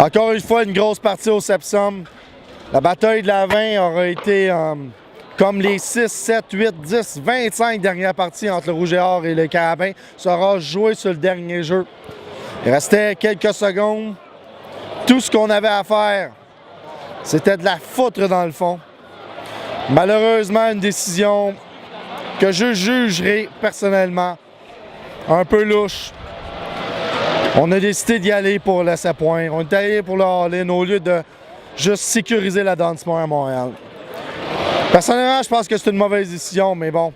Encore une fois, une grosse partie au Sepsum. La bataille de la 20 aura été comme les 6, 7, 8, 10, 25 dernières parties entre le Rouge et Or et le Carabin sera joué sur le dernier jeu. Il restait quelques secondes. Tout ce qu'on avait à faire, c'était de la foutre dans le fond. Malheureusement, une décision que je jugerai personnellement un peu louche. On a décidé d'y aller pour l'essai-point. On est allé pour le all-in au lieu de juste sécuriser la Dunsmore à Montréal. Personnellement, je pense que c'est une mauvaise décision, mais bon.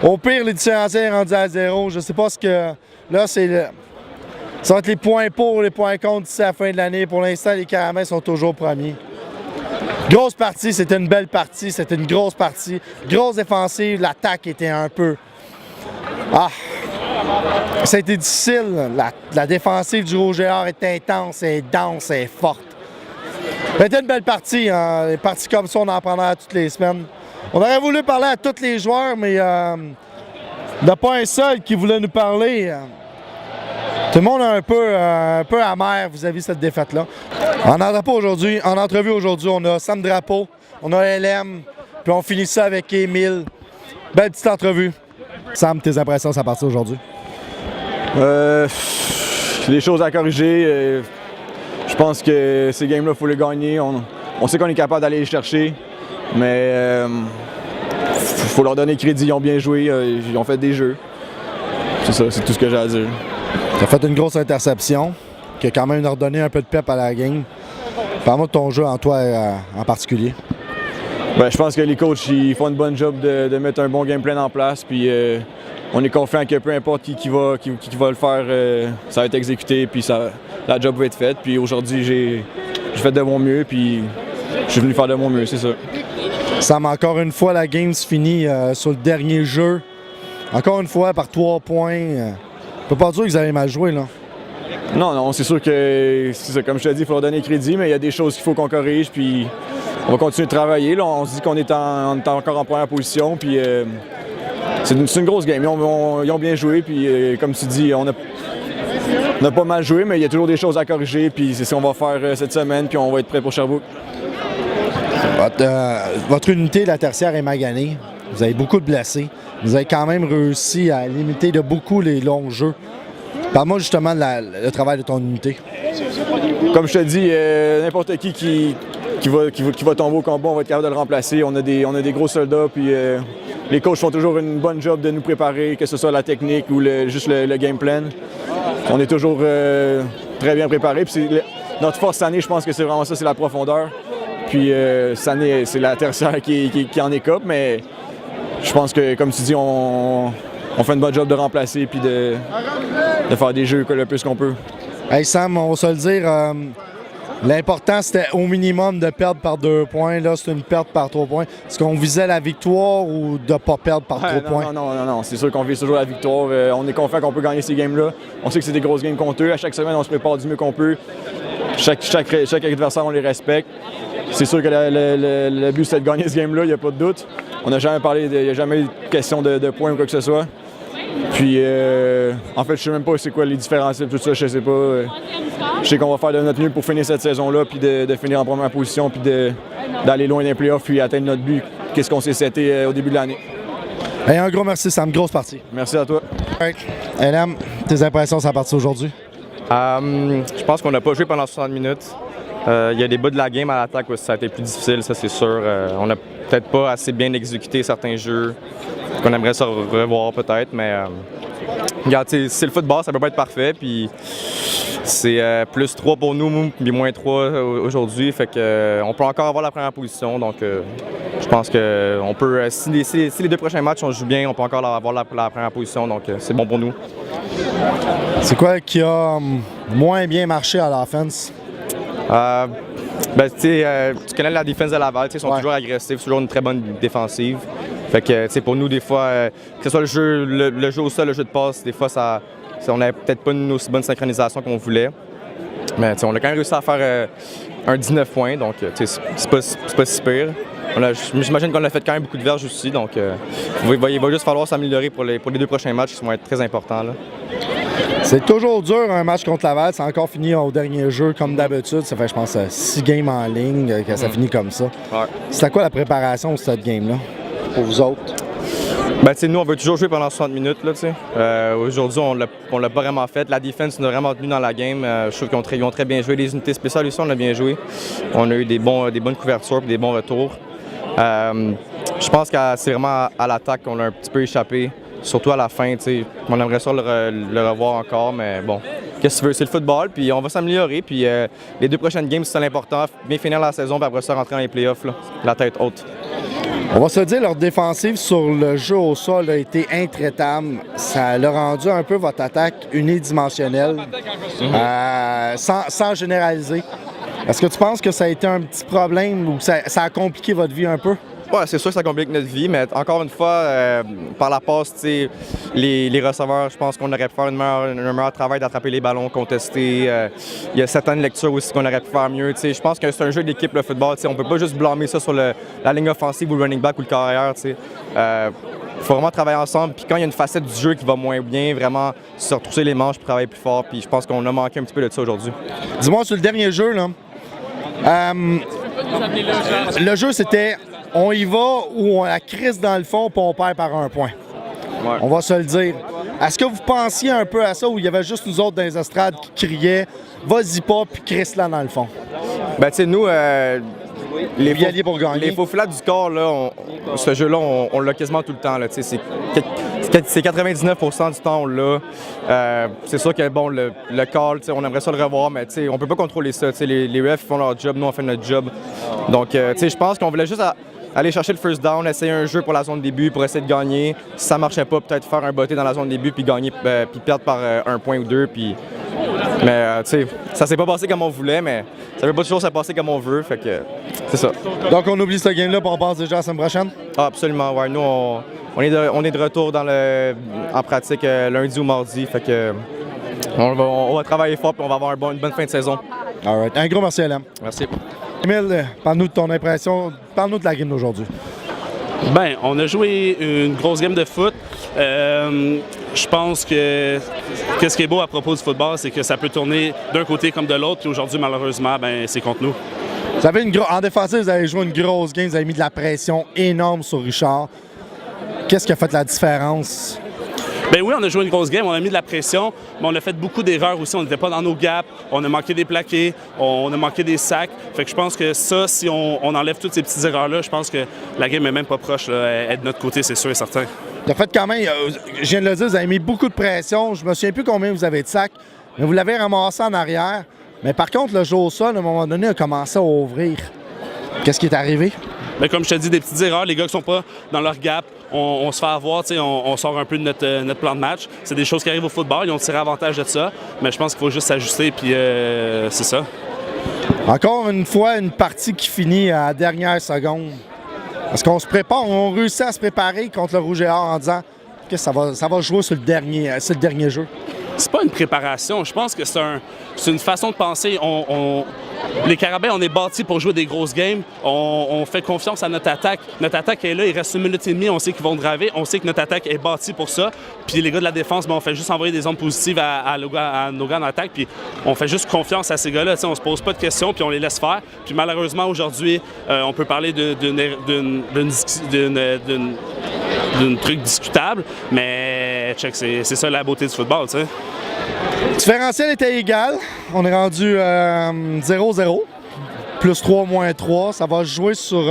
Au pire, les différentiels est rendu à 0. Je ne sais pas ce que... Là, ça va être les points pour, les points contre d'ici à la fin de l'année. Pour l'instant, les Caramels sont toujours premiers. Grosse partie, c'était une belle partie, c'était une grosse partie. Grosse défensive, l'attaque était un peu... Ça a été difficile. La défensive du Rouge et Or est intense, elle est dense, elle est forte. C'était une belle partie. Hein. Les parties comme ça, on en prendra toutes les semaines. On aurait voulu parler à tous les joueurs, mais il n'y a pas un seul qui voulait nous parler. Tout le monde est un peu amer vis-à-vis de cette défaite-là. En entrevue aujourd'hui, on a Sam Drapeau, on a LM, puis on finit ça avec Émile. Belle petite entrevue. Sam, tes impressions à partir d'aujourd'hui? Des choses à corriger. Je pense que ces games-là, il faut les gagner. On sait qu'on est capable d'aller les chercher, mais il faut leur donner crédit. Ils ont bien joué, ils ont fait des jeux. C'est ça, c'est tout ce que j'ai à dire. Tu as fait une grosse interception qui a quand même redonné un peu de pep à la game. Parle-moi de ton jeu en toi en particulier. Ben, je pense que les coachs ils font une bonne job de mettre un bon game plan en place. Puis on est confiant que peu importe qui va le faire, ça va être exécuté. Puis la job va être faite. Puis aujourd'hui, j'ai fait de mon mieux. Puis je suis venu faire de mon mieux, c'est ça. Sam, encore une fois, la game se finit sur le dernier jeu. Encore une fois, par 3 points. On peut pas dire que vous avez mal joué, là. Non, c'est sûr que, c'est ça, comme je te dis, il faut leur donner crédit, mais il y a des choses qu'il faut qu'on corrige, puis on va continuer de travailler. Là, on se dit qu'on est encore en première position, puis c'est une grosse game. Ils ont bien joué, puis comme tu dis, on a pas mal joué, mais il y a toujours des choses à corriger, puis c'est ce qu'on va faire cette semaine, puis on va être prêt pour Sherbrooke. Votre unité, la tertiaire, est maganée. Vous avez beaucoup de blessés. Vous avez quand même réussi à limiter de beaucoup les longs jeux. Parle-moi justement de le travail de ton unité. Comme je te dis, n'importe qui va tomber au combat, on va être capable de le remplacer. On a des gros soldats, puis les coachs font toujours une bonne job de nous préparer, que ce soit la technique ou juste le game plan. On est toujours très bien préparés. Notre force cette année, je pense que c'est vraiment ça, c'est la profondeur. Puis cette année, c'est la tertiaire qui en écope, mais je pense que, comme tu dis, on fait une bonne job de remplacer puis de faire des jeux le plus qu'on peut. Hey Sam, on va se le dire, l'important c'était au minimum de perdre par 2 points. Là, c'est une perte par 3 points. Est-ce qu'on visait la victoire ou de ne pas perdre par 3 points? Non. C'est sûr qu'on vise toujours la victoire. On est confiant qu'on peut gagner ces games-là. On sait que c'est des grosses games contre eux. À chaque semaine, on se prépare du mieux qu'on peut. Chaque adversaire, on les respecte. C'est sûr que le but, c'est de gagner ce game-là, il n'y a pas de doute. On n'a jamais parlé, il n'y a jamais eu de question de points ou quoi que ce soit. Puis, en fait, je sais même pas c'est quoi les différences, tout ça, je sais pas. Je sais qu'on va faire de notre mieux pour finir cette saison-là, puis de finir en première position, puis d'aller loin des playoffs, puis atteindre notre but, qu'est-ce qu'on s'est seté au début de l'année. Hey, un gros merci, Sam. Grosse partie. Merci à toi. LM, tes impressions sur la partie aujourd'hui? Je pense qu'on n'a pas joué pendant 60 minutes. Il y a des bouts de la game à l'attaque où ça a été plus difficile, ça c'est sûr. On n'a peut-être pas assez bien exécuté certains jeux qu'on aimerait ça revoir peut-être, mais regarde, c'est le football, ça peut pas être parfait. Puis c'est plus 3 pour nous, puis moins 3 aujourd'hui. Fait que on peut encore avoir la première position. Donc je pense que on peut, si les 2 prochains matchs on joue bien, on peut encore avoir la première position. Donc c'est bon pour nous. C'est quoi qui a moins bien marché à l'offense? Tu connais la défense de Laval, ils sont toujours agressifs, toujours une très bonne défensive. Fait que pour nous, des fois, que ce soit le jeu au sol, le jeu de passe, des fois, on n'avait peut-être pas une aussi bonne synchronisation qu'on voulait. Mais on a quand même réussi à faire un 19 points, donc c'est pas si pire. J'imagine qu'on a fait quand même beaucoup de verges aussi, donc il va juste falloir s'améliorer pour les 2 prochains matchs qui vont être très importants. Là. C'est toujours dur un match contre Laval. C'est encore fini au dernier jeu comme d'habitude. Ça fait, je pense, 6 games en ligne que ça finit comme ça. Ouais. C'était quoi la préparation de cette game-là pour vous autres? Ben, nous, on veut toujours jouer pendant 60 minutes. Aujourd'hui, on l'a pas vraiment fait. La défense nous a vraiment tenu dans la game. Je trouve qu'ils ont très bien joué. Les unités spéciales aussi, on a bien joué. On a eu des bonnes couvertures et des bons retours. Je pense que c'est vraiment à l'attaque qu'on a un petit peu échappé. Surtout à la fin, on aimerait ça le revoir encore, mais bon, qu'est-ce que tu veux, c'est le football, puis on va s'améliorer, puis les 2 prochaines games, c'est l'important, bien finir la saison, puis après ça, rentrer dans les playoffs, là, la tête haute. On va se dire, leur défensive sur le jeu au sol a été intraitable. Ça l'a rendu un peu votre attaque unidimensionnelle, sans généraliser. Est-ce que tu penses que ça a été un petit problème ou ça a compliqué votre vie un peu? Ouais, c'est sûr que ça complique notre vie, mais encore une fois, par la passe, les receveurs, je pense qu'on aurait pu faire un meilleur travail d'attraper les ballons, contester. Il y a certaines lectures aussi qu'on aurait pu faire mieux. Je pense que c'est un jeu d'équipe, le football. On ne peut pas juste blâmer ça sur la ligne offensive ou le running back ou le carrière. Il faut vraiment travailler ensemble. Puis quand il y a une facette du jeu qui va moins bien, vraiment se retrousser les manches, travailler plus fort. Puis je pense qu'on a manqué un petit peu de ça aujourd'hui. Dis-moi, sur le dernier jeu, là, le jeu, c'était on y va ou on la crisse dans le fond puis on perd par 1 point. Ouais. On va se le dire. Est-ce que vous pensiez un peu à ça ou il y avait juste nous autres dans les estrades qui criaient « Vas-y pas puis crisse-la dans le fond ». Ben tu sais, nous, les faux flats du corps, là, ce jeu-là, on l'a quasiment tout le temps. C'est 99% du temps, on l'a. C'est sûr que bon, le call, on aimerait ça le revoir, mais on peut pas contrôler ça. Les refs font leur job, nous, on fait notre job. Donc, je pense qu'on voulait juste aller chercher le first down, essayer un jeu pour la zone de début, pour essayer de gagner. Si ça marchait pas, peut-être faire un botté dans la zone de début, puis gagner, puis perdre par 1 point ou 2. Mais ça s'est pas passé comme on voulait, mais ça veut pas toujours se passer comme on veut, fait que c'est ça. Donc on oublie ce game-là et on passe déjà à la semaine prochaine? Ah, absolument, ouais. Nous, on est de retour en pratique lundi ou mardi, fait que on va travailler fort et on va avoir une bonne fin de saison. All right. Un gros merci, Alain. Merci. Émile, parle-nous de ton impression, parle-nous de la game d'aujourd'hui. Bien, on a joué une grosse game de foot. Je pense que ce qui est beau à propos du football, c'est que ça peut tourner d'un côté comme de l'autre. Puis aujourd'hui, malheureusement, c'est contre nous. En défensive, vous avez joué une grosse game, vous avez mis de la pression énorme sur Richard. Qu'est-ce qui a fait la différence? Ben oui, on a joué une grosse game, on a mis de la pression, mais on a fait beaucoup d'erreurs aussi. On n'était pas dans nos gaps, on a manqué des plaqués, on a manqué des sacs. Fait que je pense que ça, si on enlève toutes ces petites erreurs-là, je pense que la game est même pas proche. Elle est de notre côté, c'est sûr et certain. De fait, quand même, je viens de le dire, vous avez mis beaucoup de pression. Je me souviens plus combien vous avez de sacs, mais vous l'avez ramassé en arrière. Mais par contre, le jeu au sol, à un moment donné, a commencé à ouvrir. Qu'est-ce qui est arrivé? Bien, comme je te dis, des petites erreurs. Les gars qui sont pas dans leur gap, on se fait avoir, on sort un peu de notre plan de match. C'est des choses qui arrivent au football, ils ont tiré avantage de ça. Mais je pense qu'il faut juste s'ajuster, puis c'est ça. Encore une fois, une partie qui finit à la dernière seconde. Est-ce qu'on se prépare, on réussit à se préparer contre le Rouge et Or en disant que ça va jouer sur le dernier jeu? C'est pas une préparation. Je pense que c'est une façon de penser. Les Carabins, on est bâtis pour jouer des grosses games. On fait confiance à notre attaque. Notre attaque est là, il reste 1 minute et demie, on sait qu'ils vont driver. On sait que notre attaque est bâtie pour ça. Puis les gars de la défense, on fait juste envoyer des ondes positives à nos gars en attaque. Puis on fait juste confiance à ces gars-là. On se pose pas de questions, puis on les laisse faire. Puis malheureusement, aujourd'hui, on peut parler d'un truc discutable, mais check, c'est ça la beauté du football, tu sais. Le différentiel était égal. On est rendu 0-0. Plus 3, moins 3. Ça va jouer sur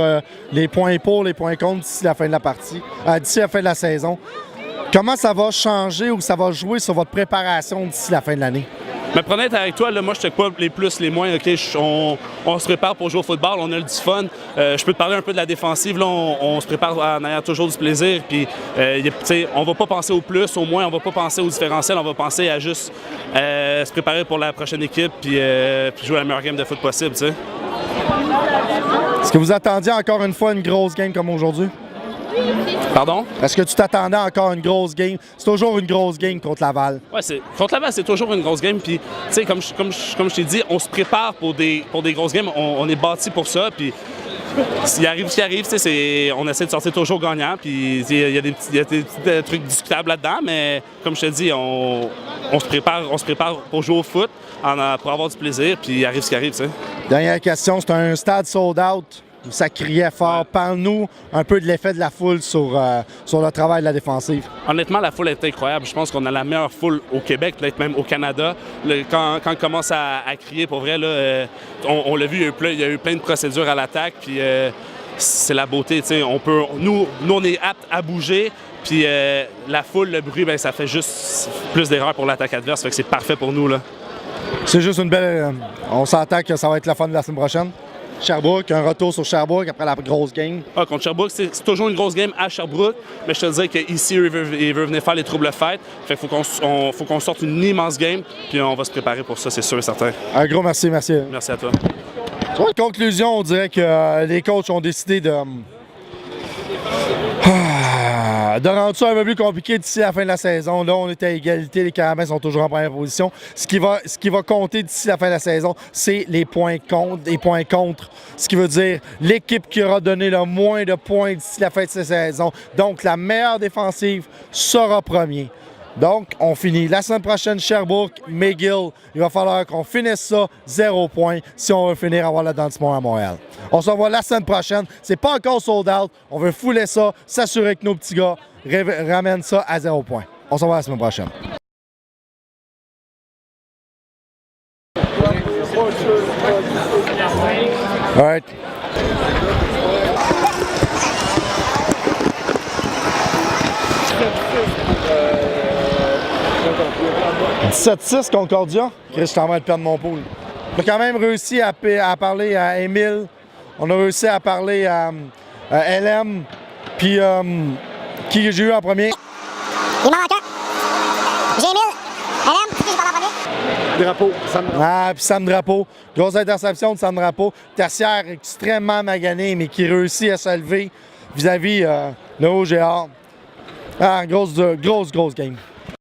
les points pour, les points contre d'ici la fin de la partie, d'ici la fin de la saison. Comment ça va changer ou ça va jouer sur votre préparation d'ici la fin de l'année? Mais pour être avec toi, là, moi, je ne check pas les plus, les moins. Okay? On se prépare pour jouer au football, on a du fun. Je peux te parler un peu de la défensive. Là, on se prépare en ayant toujours du plaisir. Puis, on ne va pas penser au plus, au moins, on ne va pas penser au différentiel. On va penser à juste se préparer pour la prochaine équipe puis jouer la meilleure game de foot possible. T'sais. Est-ce que vous attendiez encore une fois une grosse game comme aujourd'hui? Pardon? Est-ce que tu t'attendais encore à une grosse game? C'est toujours une grosse game contre Laval. Oui, contre Laval, c'est toujours une grosse game. Puis, tu sais, comme je t'ai dit, on se prépare pour des grosses games. On est bâti pour ça. Puis, S'il arrive ce qui arrive, on essaie de sortir toujours gagnant. Puis il y a des petits trucs discutables là-dedans, mais comme je te dis, on se prépare pour jouer au foot, pour avoir du plaisir, puis il arrive ce qui arrive. T'sais. Dernière question, c'est un stade sold out. Ça criait fort. Parle-nous un peu de l'effet de la foule sur le travail de la défensive. Honnêtement, la foule est incroyable. Je pense qu'on a la meilleure foule au Québec, peut-être même au Canada. Quand on commence à crier, pour vrai, là, on l'a vu, il y a eu plein de procédures à l'attaque. Puis c'est la beauté. Nous, on est aptes à bouger. Puis la foule, le bruit, ben, ça fait juste plus d'erreurs pour l'attaque adverse. Fait que c'est parfait pour nous. Là. C'est juste une belle... on s'entend que ça va être la fin de la semaine prochaine. Sherbrooke, un retour sur Sherbrooke après la grosse game. Contre Sherbrooke, c'est toujours une grosse game à Sherbrooke, mais je te dirais qu'ici, il veut venir faire les troubles fêtes. Fait qu'il faut qu'on sorte une immense game, puis on va se préparer pour ça, c'est sûr et certain. Un gros merci. Merci à toi. En conclusion, on dirait que les coachs ont décidé de rendre ça un peu plus compliqué d'ici la fin de la saison. Là, on est à égalité, les Carabins sont toujours en première position. Ce qui va compter d'ici la fin de la saison, c'est les points contre. Ce qui veut dire l'équipe qui aura donné le moins de points d'ici la fin de cette saison. Donc, la meilleure défensive sera premier. Donc, on finit la semaine prochaine Sherbrooke, McGill. Il va falloir qu'on finisse ça 0 points si on veut finir avoir la Dansemont à Montréal. On se revoit la semaine prochaine. C'est pas encore sold out. On veut fouler ça, s'assurer que nos petits gars ramènent ça à 0 points. On se revoit la semaine prochaine. All right. 17-6 Concordia. Chris, je suis en train de perdre mon pool. On a quand même réussi à parler à Émile. On a réussi à parler à LM. Puis, qui j'ai eu en premier? Il m'en manque un. J'ai Émile. LM, qui j'ai parlé en premier? Drapeau. Puis Sam Drapeau. Grosse interception de Sam Drapeau. Tertiaire extrêmement magané, mais qui réussit à se lever vis-à-vis le OGA. Grosse game.